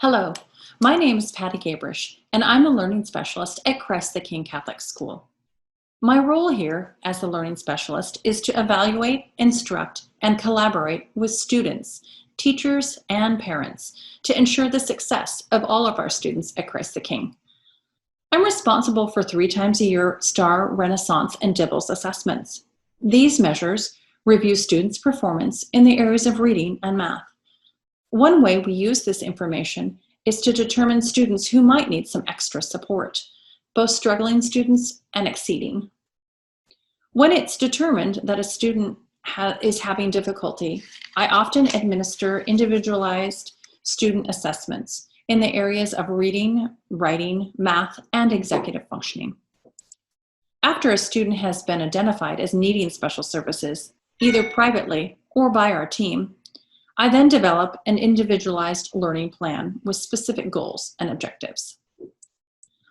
Hello, my name is Patty Gabrish, and I'm a learning specialist at Christ the King Catholic School. My role here as the learning specialist is to evaluate, instruct, and collaborate with students, teachers, and parents to ensure the success of all of our students at Christ the King. I'm responsible for 3 times a year STAR, Renaissance, and DIBELS assessments. These measures review students' performance in the areas of reading and math. One way we use this information is to determine students who might need some extra support, both struggling students and exceeding. When it's determined that a student is having difficulty, I often administer individualized student assessments in the areas of reading, writing, math, and executive functioning. After a student has been identified as needing special services, either privately or by our team, I then develop an individualized learning plan with specific goals and objectives.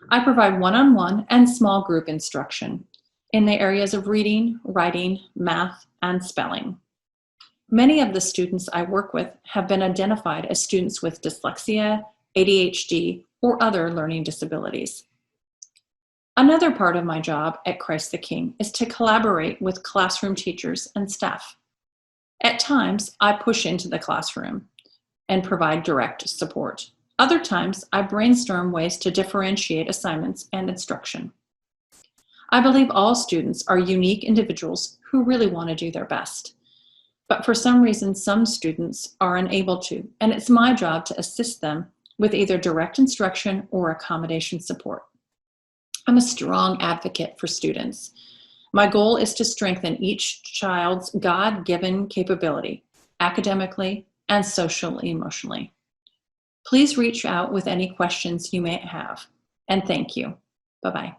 I provide one-on-one and small group instruction in the areas of reading, writing, math, and spelling. Many of the students I work with have been identified as students with dyslexia, ADHD, or other learning disabilities. Another part of my job at Christ the King is to collaborate with classroom teachers and staff. At times, I push into the classroom and provide direct support. Other times, I brainstorm ways to differentiate assignments and instruction. I believe all students are unique individuals who really want to do their best. But for some reason, some students are unable to, and it's my job to assist them with either direct instruction or accommodation support. I'm a strong advocate for students. My goal is to strengthen each child's God-given capability, academically and socially, emotionally. Please reach out with any questions you may have, and thank you. Bye-bye.